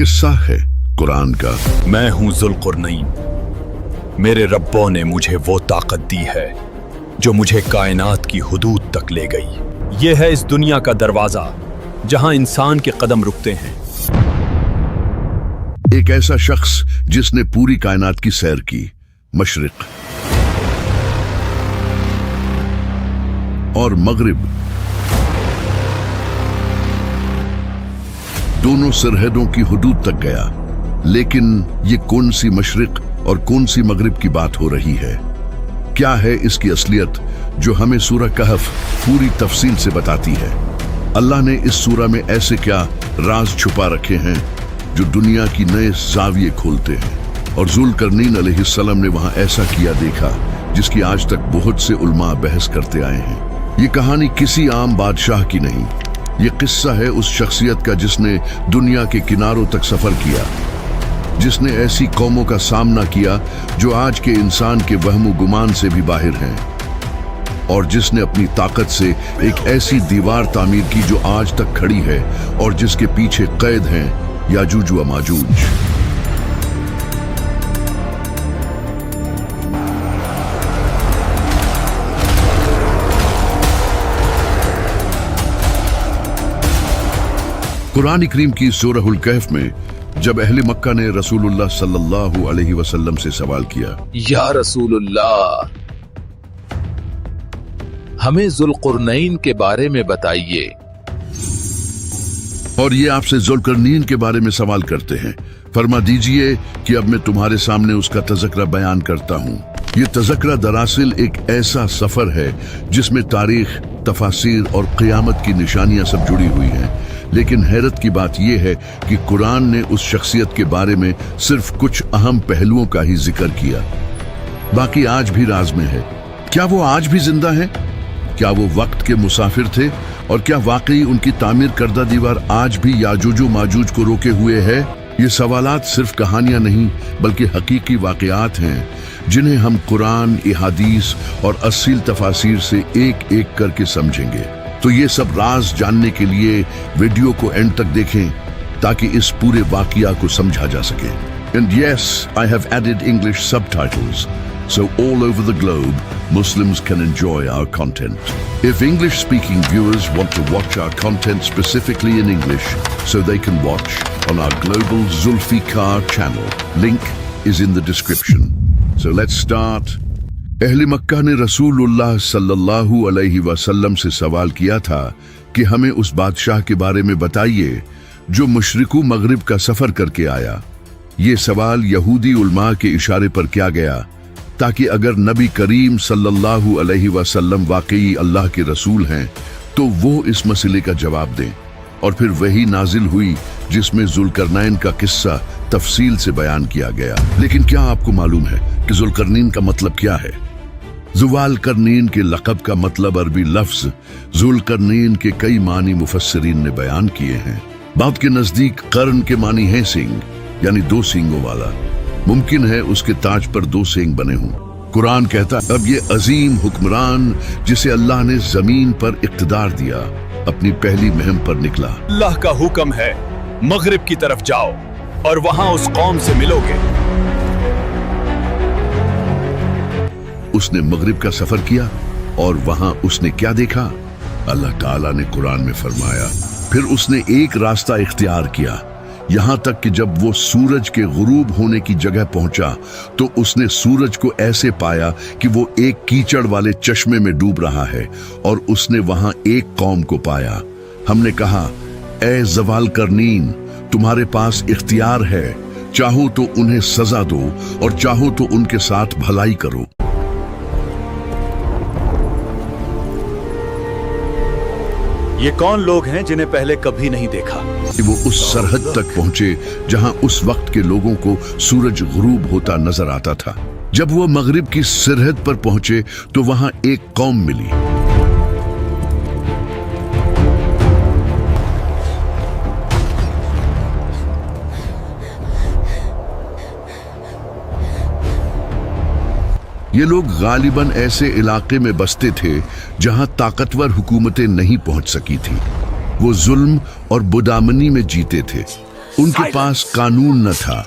किस्सा है कुरान का। मैं हूं जुल्कुरनैन, मेरे रब्बों ने मुझे वो ताकत दी है जो मुझे कायनात की हुदूद तक ले गई। ये है इस दुनिया का दरवाजा जहां इंसान के कदम रुकते हैं। एक ऐसा शख्स जिसने पूरी कायनात की सैर की, मशरिक और मगरिब, दोनों सरहदों की हुदूद तक गया। लेकिन ये कौन सी मशरिक और कौन सी मगरिब की बात हो रही है? क्या है इसकी असलियत जो हमें सूरह कहफ पूरी तफसील से बताती है? अल्लाह ने इस सूरह में ऐसे क्या राज छुपा रखे हैं जो दुनिया की नए जाविये खोलते हैं? और जुल्करनैन अलैहिस्सलाम ने वहां ऐसा किया देखा जिसकी आज तक बहुत से उलमा बहस करते आए हैं। ये कहानी किसी आम बादशाह की नहीं, ये किस्सा है उस शख्सियत का जिसने दुनिया के किनारों तक सफर किया, जिसने ऐसी कौमों का सामना किया जो आज के इंसान के वहम गुमान से भी बाहर हैं, और जिसने अपनी ताकत से एक ऐसी दीवार तामीर की जो आज तक खड़ी है और जिसके पीछे कैद हैं याजूज व माजूज। कुरान करीम की सूरहुल कहफ में जब अहले मक्का ने रसूलुल्लाह सल्लल्लाहु अलैहि वसल्लम से सवाल किया, या रसूलुल्लाह, हमें जुल्कुरनैन के बारे में बताइए। और ये आपसे जुल्करनैन के बारे में सवाल करते हैं, फरमा दीजिए कि अब मैं तुम्हारे सामने उसका तज़किरा बयान करता हूँ। ये तज़किरा दरअसल एक ऐसा सफर है जिसमें तारीख, तफासिर और क़यामत की निशानियां सब जुड़ी हुई हैं। लेकिन हैरत की बात यह है कि कुरान ने उस शख्सियत के बारे में सिर्फ कुछ अहम पहलुओं का ही जिक्र किया, बाकी आज भी राज में है। क्या वो आज भी जिंदा हैं? क्या वो वक्त के मुसाफिर थे? और क्या वाकई उनकी तामीर करदा दीवार आज भी याजूज माजूज को रोके हुए है? ये सवालात सिर्फ कहानियां नहीं बल्कि हकीकी वाकयात हैं जिन्हें हम कुरान, अहादीस और असील तफासिर से एक एक करके समझेंगे। तो ये सब राज जानने के लिए वीडियो को एंड तक देखें ताकि इस पूरे वाकया को समझा जा सके। And yes, I have added English subtitles, so all over the globe, Muslims can enjoy our content. If English-speaking viewers want to watch our content specifically in English, so they can watch on our global Zulfikar channel. Link is in the description. So let's start. अहले मक्का ने रसूलुल्लाह सल्लल्लाहु अलैहि वसल्लम से सवाल किया था कि हमें उस बादशाह के बारे में बताइए जो मशरिक़ो मगरिब का सफर करके आया। ये सवाल यहूदी उलमा के इशारे पर किया गया ताकि अगर नबी करीम सल्लल्लाहु अलैहि वसल्लम वाकई अल्लाह के रसूल हैं तो वो इस मसले का जवाब दें। और फिर वही नाजिल हुई जिसमें जुल्करनैन का किस्सा तफसील से बयान किया गया। लेकिन क्या आपको मालूम है कि जुल्करनैन का मतलब क्या है? जुवालकरनैन के लक़ब का मतलब अरबी लफ्ज जुल्करनैन के कई मानी मुफस्सिरीन ने बयान किए हैं। बाद के नजदीक कर्न के मानी है सींग, यानी दो सींगों वाला। मुमकिन है उसके ताज पर दो सींग बने हों। कुरान कहता है अब ये अजीम हुक्मरान जिसे अल्लाह ने जमीन पर इख्तिदार दिया अपनी पहली मुहिम पर निकला। अल्लाह का हुक्म है मगरिब की तरफ जाओ और वहां उस कौम से मिलोगे। उसने मगरिब का सफर किया और वहां उसने क्या देखा? अल्लाह ताला ने कुरान में फरमाया, फिर उसने एक रास्ता इख्तियार किया, यहां तक कि जब वो सूरज के गुरूब होने की जगह पहुंचा तो उसने सूरज को ऐसे पाया कि वो एक कीचड़ वाले चश्मे में डूब रहा है, और उसने वहां एक कौम को पाया। हमने कहा, ए जुल्करनैन, तुम्हारे पास इख्तियार है, चाहो तो उन्हें सजा दो और चाहो तो उनके साथ भलाई करो। ये कौन लोग हैं जिन्हें पहले कभी नहीं देखा? वो उस सरहद तक पहुंचे जहां उस वक्त के लोगों को सूरज गुरूब होता नजर आता था। जब वो मगरिब की सरहद पर पहुंचे तो वहां एक कौम मिली। ये लोग गालिबन ऐसे इलाके में बसते थे जहां ताकतवर हुकूमतें नहीं पहुंच सकी थी। वो जुल्म और बुदामनी में जीते थे। उनके पास कानून न था,